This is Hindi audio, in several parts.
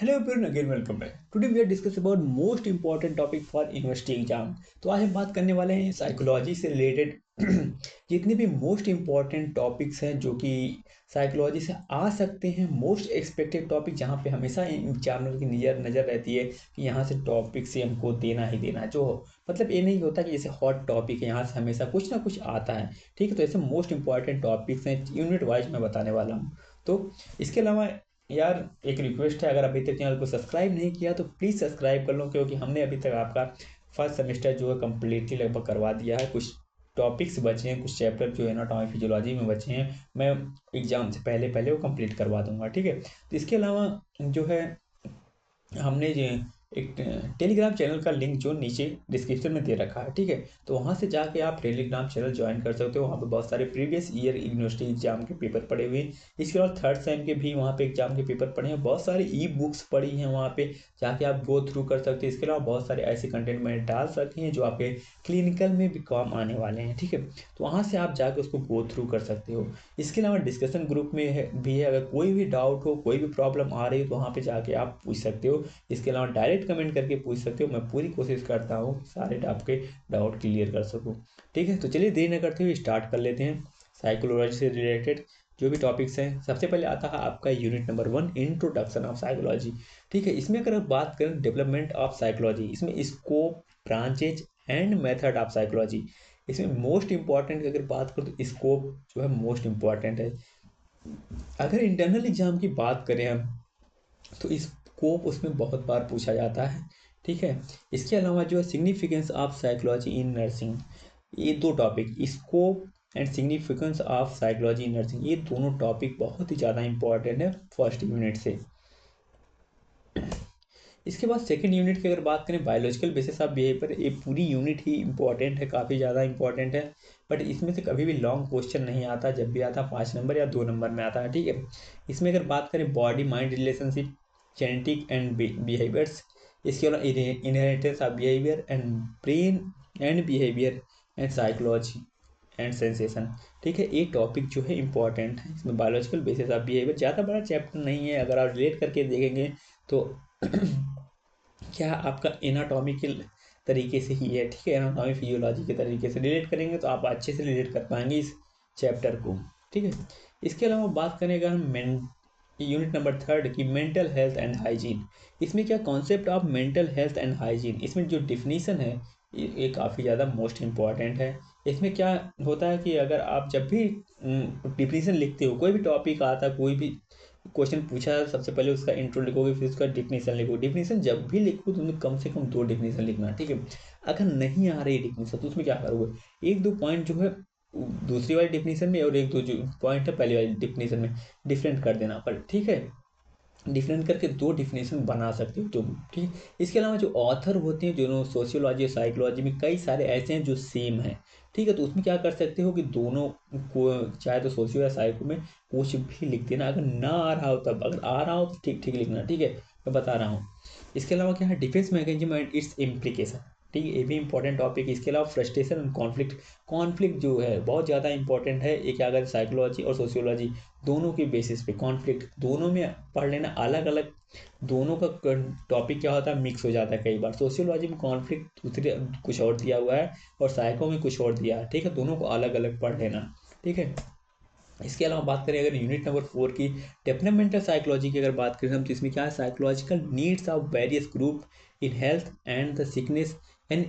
Hello everyone, again welcome back. Today we are discuss about most important topic for university exam. तो आज हम बात करने वाले हैं साइकोलॉजी से रिलेटेड जितने भी मोस्ट इंपॉर्टेंट टॉपिक्स हैं जो कि साइकोलॉजी से आ सकते हैं। मोस्ट एक्सपेक्टेड टॉपिक जहाँ पे हमेशा एग्जामिनर की नज़र रहती है कि यहाँ से टॉपिक से हमको देना ही देना है। जो मतलब ये नहीं होता कि जैसे हॉट टॉपिक है, यहाँ से हमेशा कुछ ना कुछ आता है। ठीक है, तो ऐसे मोस्ट इंपॉर्टेंट टॉपिक्स हैं, यूनिट वाइज मैं बताने वाला हूँ। तो इसके अलावा यार एक रिक्वेस्ट है, अगर अभी तक चैनल को सब्सक्राइब नहीं किया तो प्लीज़ सब्सक्राइब कर लो, क्योंकि हमने अभी तक आपका फर्स्ट सेमेस्टर जो है कम्प्लीटली लगभग करवा दिया है। कुछ टॉपिक्स बचे हैं, कुछ चैप्टर जो एनाटॉमी फिजियोलॉजी में बचे हैं, मैं एग्ज़ाम से पहले पहले वो कंप्लीट करवा दूंगा। ठीक है, तो इसके अलावा जो है हमने जो एक टेलीग्राम चैनल का लिंक जो नीचे डिस्क्रिप्शन में दे रखा है, ठीक है, तो वहाँ से जाके आप टेलीग्राम चैनल ज्वाइन कर सकते हो। वहाँ पे बहुत सारे प्रीवियस ईयर यूनिवर्सिटी एग्जाम के पेपर पड़े हुए हैं। इसके अलावा थर्ड सेम के भी वहाँ पे एग्जाम के पेपर पड़े हैं। बहुत सारी ई बुक्स पड़ी हैं वहाँ पे, जाके आप गो थ्रू कर सकते हैं। इसके अलावा बहुत सारे ऐसे कंटेंट मैंने डाल रखे हैं जो आपके क्लिनिकल में भी काम आने वाले हैं। ठीक है, तो वहाँ से आप जाके उसको गो थ्रू कर सकते हो। इसके अलावा डिस्कशन ग्रुप में भी है, अगर कोई भी डाउट हो, कोई भी प्रॉब्लम आ रही हो, तो वहाँ पे जाके आप पूछ सकते हो। इसके अलावा डायरेक्ट कमेंट करके पूछ सकते हो। मैं पूरी कोशिश करता हूँ सारे आपके डाउट क्लियर कर सकूँ। ठीक है, तो चलिए देर न करते हुए स्टार्ट कर लेते हैं। साइकोलॉजी से रिलेटेड जो भी टॉपिक्स हैं, सबसे पहले आता है आपका unit number 1, introduction of psychology. ठीक है, इसमें अगर बात करें डेवलपमेंट ऑफ साइकोलॉजी, इसमें scope, branches and method of psychology. इसमें मोस्ट इंपॉर्टेंट अगर बात करें तो स्कोप जो है मोस्ट इंपॉर्टेंट है। अगर इंटरनल एग्जाम की बात करें हम, तो स्कोप उसमें बहुत बार पूछा जाता है। ठीक है, इसके अलावा जो है significance of psychology in nursing, ये दो topic, scope and significance of psychology in nursing, ये दोनों टॉपिक बहुत ही ज़्यादा इंपॉर्टेंट है फर्स्ट यूनिट से। इसके बाद सेकंड यूनिट की अगर बात करें, बायोलॉजिकल बेसिस ऑफ बिहेवियर, ये पूरी यूनिट ही इंपॉर्टेंट है, काफ़ी ज़्यादा इंपॉर्टेंट है। बट इसमें से कभी भी लॉन्ग क्वेश्चन नहीं आता, जब भी आता 5 नंबर या 2 नंबर में आता है। ठीक है, इसमें अगर बात करें body mind relationship, genetic and behaviours, इसके अलावा inheritance of behaviour and brain and behaviour and psychology and sensation. ठीक है, ये टॉपिक जो है इंपॉर्टेंट है। इसमें बायोलॉजिकल बेसिस ऑफ बिहेवियर ज़्यादा बड़ा चैप्टर नहीं है, अगर आप रिलेट करके देखेंगे तो क्या आपका एनाटॉमिकल तरीके से ही है। ठीक है, एनाटॉमी फिजियोलॉजी के तरीके से रिलेट करेंगे तो आप अच्छे से रिलेट कर पाएंगे इस चैप्टर को। ठीक है, इसके अलावा बात करें अगर हम यूनिट नंबर 3 की मेंटल हेल्थ एंड हाइजीन, इसमें क्या concept of mental health and hygiene, इसमें जो डिफिनीसन है ये काफ़ी ज़्यादा मोस्ट इम्पॉर्टेंट है। इसमें क्या होता है कि अगर आप जब भी डिफिनीसन लिखते हो, कोई भी टॉपिक आता है, कोई भी क्वेश्चन पूछा है, सबसे पहले उसका इंट्रो लिखोगे, फिर उसका डिफिनीसन लिखो। डिफिनीसन जब भी लिखो तो तुम्हें कम से कम 2 डिफिनीसन लिखना। ठीक है, अगर नहीं आ रही डिफिनीसन तो उसमें क्या करोगे, 1-2 पॉइंट जो है दूसरी वाली डिफिनीसन में और 1-2 जो पॉइंट है पहली वाली डिफिनीसन में डिफरेंट कर देना। पर ठीक है, डिफरेंट करके 2 डिफिनेशन बना सकते हो तुम। ठीक, इसके अलावा जो ऑथर होते हैं, जो सोशियोलॉजी और साइकोलॉजी में कई सारे ऐसे हैं जो सेम हैं। ठीक है, तो उसमें क्या कर सकते हो कि दोनों को, चाहे तो सोशियो या साइको में कुछ भी लिख देना। अगर ना आ रहा हो तब, अगर आ रहा हो तो ठीक ठीक लिखना। ठीक है, मैं बता रहा हूँ। इसके अलावा क्या है, defence mechanism and it's implication. ठीक है, ये भी इंपॉर्टेंट टॉपिक है। इसके अलावा फ्रस्ट्रेशन एंड कॉन्फ्लिक्ट, कॉन्फ्लिक्ट जो है बहुत ज़्यादा इंपॉर्टेंट है। ये क्या अगर साइकोलॉजी और सोशियोलॉजी दोनों के बेसिस पे कॉन्फ्लिक्ट दोनों में पढ़ लेना। अलग अलग दोनों का टॉपिक क्या होता है, मिक्स हो जाता है कई बार। सोशियोलॉजी में कॉन्फ्लिक्ट दूसरे कुछ और दिया हुआ है और साइको में कुछ और दिया है। ठीक है, दोनों को अलग अलग पढ़ लेना। ठीक है, इसके अलावा बात करें अगर यूनिट नंबर 4 की डेवलपमेंटल साइकोलॉजी की अगर बात करें हम, तो इसमें क्या है, psychological needs of various group in health and the sickness and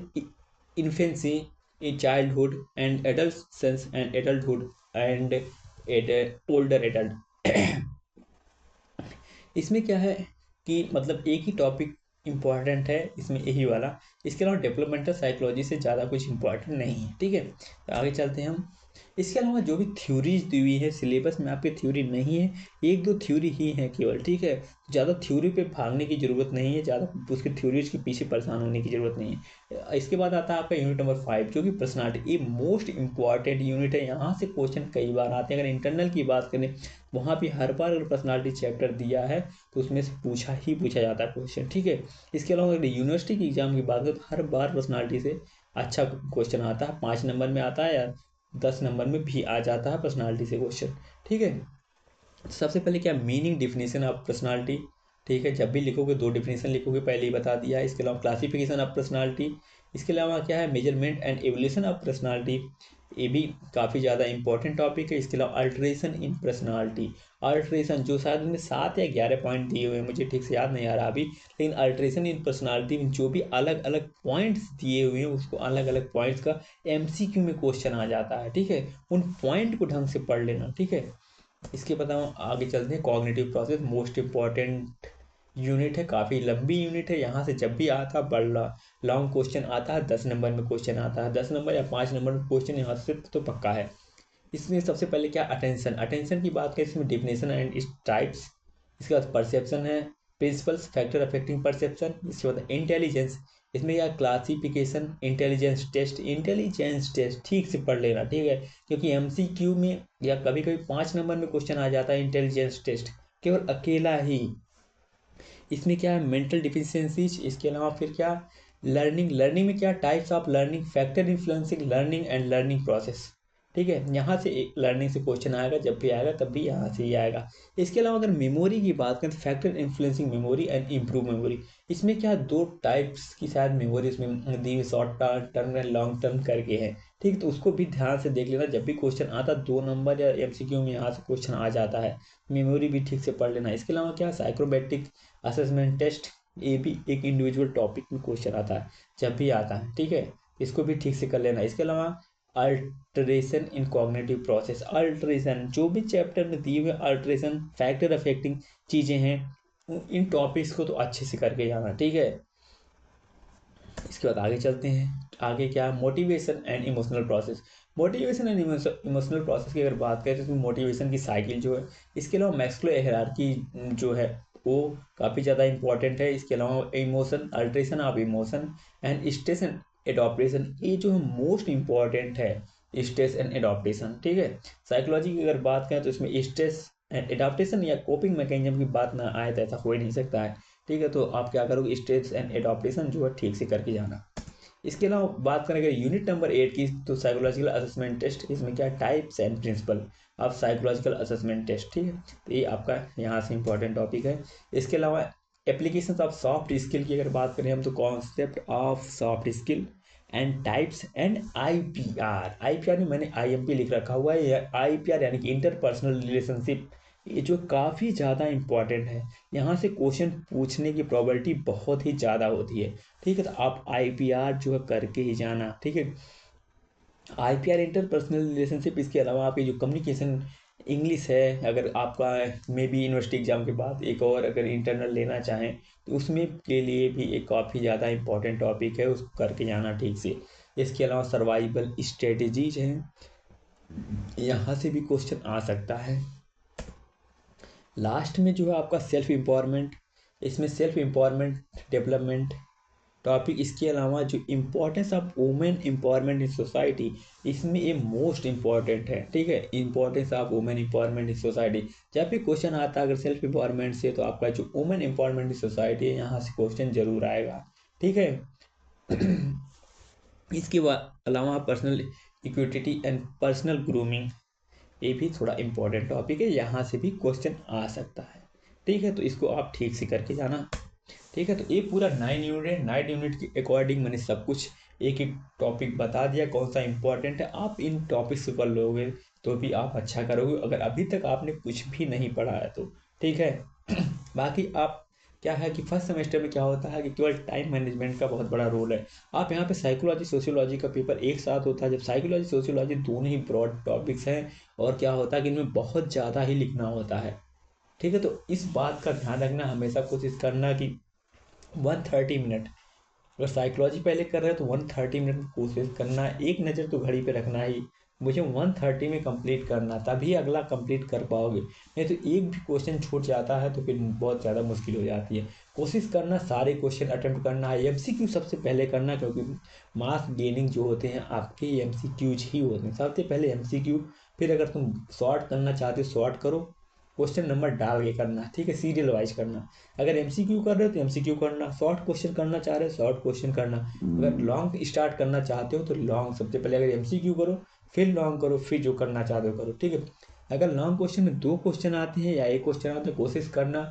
infancy, in childhood and adult and adulthood and older adult. इसमें क्या है कि मतलब एक ही टॉपिक इम्पॉर्टेंट है इसमें, यही वाला। इसके अलावा डेवलपमेंटल साइकोलॉजी से ज़्यादा कुछ इम्पॉर्टेंट नहीं है। ठीक है, तो आगे चलते हैं हम। इसके अलावा जो भी थ्योरीज दी हुई है सिलेबस में, आपकी थ्योरी नहीं है, 1-2 थ्योरी ही है केवल। ठीक है, ज़्यादा थ्योरी पे भागने की ज़रूरत नहीं है, ज़्यादा उसके थ्योरीज के पीछे परेशान होने की ज़रूरत नहीं है। इसके बाद आता है आपका यूनिट नंबर 5 जो कि पर्सनालिटी, ये मोस्ट इंपॉर्टेंट यूनिट है। यहाँ से क्वेश्चन कई बार आते हैं। अगर इंटरनल की बात करें, वहाँ भी हर बार अगर पर्सनालिटी चैप्टर दिया है तो उसमें से पूछा जाता है क्वेश्चन। ठीक है, इसके अलावा अगर यूनिवर्सिटी की एग्जाम की बात करें तो हर बार पर्सनालिटी से अच्छा क्वेश्चन आता है। 5 नंबर में आता है या 10 नंबर में भी आ जाता है पर्सनालिटी से क्वेश्चन। ठीक है, सबसे पहले क्या मीनिंग डिफिनेशन ऑफ पर्सनालिटी, ठीक है, जब भी लिखोगे 2 डेफिनेशन लिखोगे, पहले ही बता दिया है। इसके अलावा क्लासिफिकेशन ऑफ पर्सनालिटी, इसके अलावा क्या है, measurement and evolution of personality, ये भी काफ़ी ज़्यादा इंपॉर्टेंट टॉपिक है। इसके अलावा अल्ट्रेशन इन पर्सनालिटी, अल्ट्रेशन जो शायद उनमें 7 या 11 पॉइंट दिए हुए हैं, मुझे ठीक से याद नहीं आ रहा अभी, लेकिन अल्ट्रेशन इन पर्सनालिटी में जो भी अलग अलग पॉइंट्स दिए हुए हैं, उसको अलग अलग पॉइंट्स का एमसीक्यू में क्वेश्चन आ जाता है। ठीक है, उन पॉइंट को ढंग से पढ़ लेना। ठीक है, इसके बताऊँ आगे चलते हैं। Cognitive process most important unit है, काफ़ी लंबी यूनिट है। यहाँ से जब भी आता है बड़ा लॉन्ग क्वेश्चन आता है, 10 नंबर में क्वेश्चन आता है, 10 नंबर या 5 नंबर में क्वेश्चन यहाँ से तो पक्का है। इसमें सबसे पहले क्या, अटेंशन, अटेंशन की बात करें, इसमें डिफिनेशन एंड इट्स टाइप्स, इसके बाद परसेप्शन है, प्रिंसिपल्स फैक्टर अफेक्टिंग परसेप्शन, इसके बाद इंटेलिजेंस, इसमें क्या क्लासिफिकेशन, इंटेलिजेंस टेस्ट ठीक से पढ़ लेना। ठीक है, क्योंकि एमसीक्यू में या कभी कभी 5 नंबर में क्वेश्चन आ जाता है इंटेलिजेंस टेस्ट केवल अकेला ही। इसमें क्या है, मेंटल डिफिशियंसीज, इसके अलावा फिर क्या, लर्निंग, लर्निंग में क्या, types of learning, factor influencing learning and learning process. ठीक है, यहाँ से एक लर्निंग से क्वेश्चन आएगा, जब भी आएगा तब भी यहाँ से ही आएगा। इसके अलावा अगर मेमोरी की बात करें तो factor influencing memory and improve memory, इसमें क्या 2 टाइप्स की शायद मेमोरी इसमें दी हुई, short term and long term करके है। ठीक, तो उसको भी ध्यान से देख लेना, जब भी क्वेश्चन आता 2 नंबर या एमसीक्यू में यहाँ से क्वेश्चन आ जाता है, मेमोरी भी ठीक से पढ़ लेना। इसके अलावा क्या, साइक्रोमेट्रिक असेसमेंट टेस्ट, ये भी एक इंडिविजुअल टॉपिक में क्वेश्चन आता है, जब भी आता है। ठीक है, इसको भी ठीक से कर लेना। इसके अलावा अल्टरेशन इन कॉग्निटिव प्रोसेस, अल्टरेशन जो भी चैप्टर में दिए हुए अल्टरेशन फैक्टर अफेक्टिंग चीज़ें हैं, इन टॉपिक्स को तो अच्छे से करके जाना। ठीक है, इसके बाद आगे चलते हैं। आगे क्या, motivation and emotional process, motivation and emotional process की अगर बात करें तो इसमें मोटिवेशन की साइकिल जो है, इसके अलावा मैस्लो हायरार्की जो है वो काफ़ी ज़्यादा इंपॉर्टेंट है। इसके अलावा emotion, alteration of emotion and stress and adaptation, ये जो है मोस्ट इम्पॉर्टेंट है, स्ट्रेस एंड एडॉप्टेशन। ठीक है, साइकोलॉजी की अगर बात करें तो इसमें स्ट्रेस एंड एडॉप्टेशन या कोपिंग मैकेनिज्म की बात ना आए तो ऐसा हो ही नहीं सकता है। ठीक है, तो आप क्या करोगे, स्ट्रेस एंड एडॉप्टेशन जो है ठीक से करके जाना। इसके अलावा बात करें अगर यूनिट नंबर 8 की, तो साइकोलॉजिकल असेसमेंट टेस्ट, इसमें क्या, types and principle of psychological assessment test. ठीक है, तो ये आपका यहाँ से इंपॉर्टेंट टॉपिक है। इसके अलावा एप्लीकेशन ऑफ सॉफ्ट स्किल की अगर बात करें हम, तो concept of soft skill and types and IPR, IPR में मैंने आईएमपी लिख रखा हुआ है, आईपीआर यानी कि इंटरपर्सनल रिलेशनशिप, ये जो काफ़ी ज़्यादा इंपॉर्टेंट है, यहाँ से क्वेश्चन पूछने की प्रोबेबिलिटी बहुत ही ज़्यादा होती है। ठीक है, तो आप आईपीआर जो है करके ही जाना। ठीक है, आईपीआर इंटरपर्सनल रिलेशनशिप, इसके अलावा आपकी जो कम्युनिकेशन इंग्लिश है, अगर आपका मे बी यूनिवर्सिटी एग्जाम के बाद एक और अगर इंटरनल लेना चाहें तो उसमें के लिए भी एक काफ़ी ज़्यादा इंपॉर्टेंट टॉपिक है, उसको करके जाना ठीक से। इसके अलावा सर्वाइवल स्ट्रेटजीज हैं, यहाँ से भी क्वेश्चन आ सकता है। लास्ट में जो है आपका सेल्फ एम्पावरमेंट, इसमें सेल्फ एम्पावरमेंट डेवलपमेंट टॉपिक, इसके अलावा जो importance of women empowerment in society, इसमें ये मोस्ट इम्पॉर्टेंट है। ठीक है, importance of women empowerment in society, जब भी क्वेश्चन आता है अगर सेल्फ एम्पावरमेंट से, तो आपका जो वुमेन एम्पावरमेंट इन सोसाइटी है, यहाँ से क्वेश्चन जरूर आएगा। ठीक है, इसके अलावा personal equity and personal grooming, ये भी थोड़ा इंपॉर्टेंट टॉपिक है, यहाँ से भी क्वेश्चन आ सकता है। ठीक है, तो इसको आप ठीक से करके जाना। ठीक है, तो ये पूरा 9 यूनिट है, 9 यूनिट के अकॉर्डिंग मैंने सब कुछ एक एक टॉपिक बता दिया कौन सा इंपॉर्टेंट है। आप इन टॉपिक्स को कर लोगे तो भी आप अच्छा करोगे, अगर अभी तक आपने कुछ भी नहीं पढ़ा है तो। ठीक है, बाकी आप क्या है कि फर्स्ट सेमेस्टर में क्या होता है कि केवल टाइम मैनेजमेंट का बहुत बड़ा रोल है। आप यहाँ पे साइकोलॉजी सोशियोलॉजी का पेपर एक साथ होता है, जब साइकोलॉजी सोशियोलॉजी दोनों ही ब्रॉड टॉपिक्स हैं, और क्या होता है कि इनमें बहुत ज़्यादा ही लिखना होता है। ठीक है, तो इस बात का ध्यान रखना, हमेशा कोशिश करना कि 130 मिनट, अगर साइकोलॉजी पहले कर रहे हो तो 130 मिनट की कोशिश करना, एक नज़र तो घड़ी पे रखना ही, मुझे 130 में कंप्लीट करना, तभी अगला कंप्लीट कर पाओगे। नहीं तो एक भी क्वेश्चन छूट जाता है तो फिर बहुत ज़्यादा मुश्किल हो जाती है। कोशिश करना सारे क्वेश्चन अटेम्प्ट करना है, एमसीक्यू सबसे पहले करना, क्योंकि मार्क्स गेनिंग जो होते हैं आपके एमसीक्यूज ही होते हैं, सबसे पहले एमसीक्यू। फिर अगर तुम शॉर्ट करना चाहते हो शॉर्ट करो, क्वेश्चन नंबर डाल के करना। ठीक है, सीरियल वाइज करना। अगर एमसीक्यू कर रहे हो तो एमसीक्यू करना, शॉर्ट क्वेश्चन करना चाह रहे हो शॉर्ट क्वेश्चन करना, अगर लॉन्ग स्टार्ट करना चाहते हो तो लॉन्ग सबसे पहले अगर एमसीक्यू करो, फिर लॉन्ग करो, फिर जो करना चाहते हो करो। ठीक है, अगर लॉन्ग क्वेश्चन में 2 क्वेश्चन आते हैं या एक क्वेश्चन आता है, कोशिश करना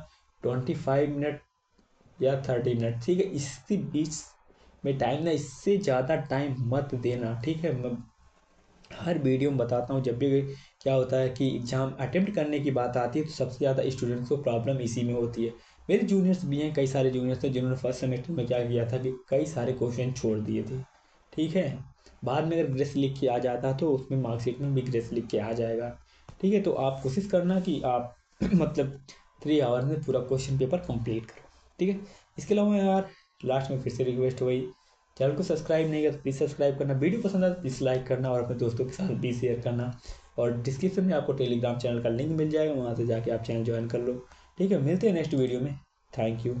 25 मिनट या 30 मिनट, ठीक है। इसके बीच में टाइम ना, इससे ज़्यादा टाइम मत देना, ठीक है। मैं हर वीडियो में बताता हूँ, जब भी क्या होता है कि एग्ज़ाम अटेम्प्ट करने की बात आती है तो सबसे ज़्यादा स्टूडेंट्स को प्रॉब्लम इसी में होती है। मेरे जूनियर्स भी हैं, कई सारे जूनियर्स थे जिन्होंने फर्स्ट सेमेस्टर में क्या किया था कि कई सारे क्वेश्चन छोड़ दिए थे, ठीक है। बाद में अगर ग्रेस लिख के आ जाता तो उसमें मार्कशीट में भी ग्रेस लिख के आ जाएगा, ठीक है। तो आप कोशिश करना कि आप मतलब 3 आवर में पूरा क्वेश्चन पेपर कंप्लीट करो, ठीक है। इसके अलावा यार लास्ट में फिर से रिक्वेस्ट हो गई, चैनल को सब्सक्राइब नहीं किया तो प्लीज़ सब्सक्राइब करना, वीडियो पसंद आए तो प्लीज़ लाइक करना और अपने दोस्तों के साथ भी शेयर करना। और डिस्क्रिप्शन में आपको टेलीग्राम चैनल का लिंक मिल जाएगा, वहाँ से जाके आप चैनल ज्वाइन कर लो, ठीक है। मिलते हैं नेक्स्ट वीडियो में। Thank you.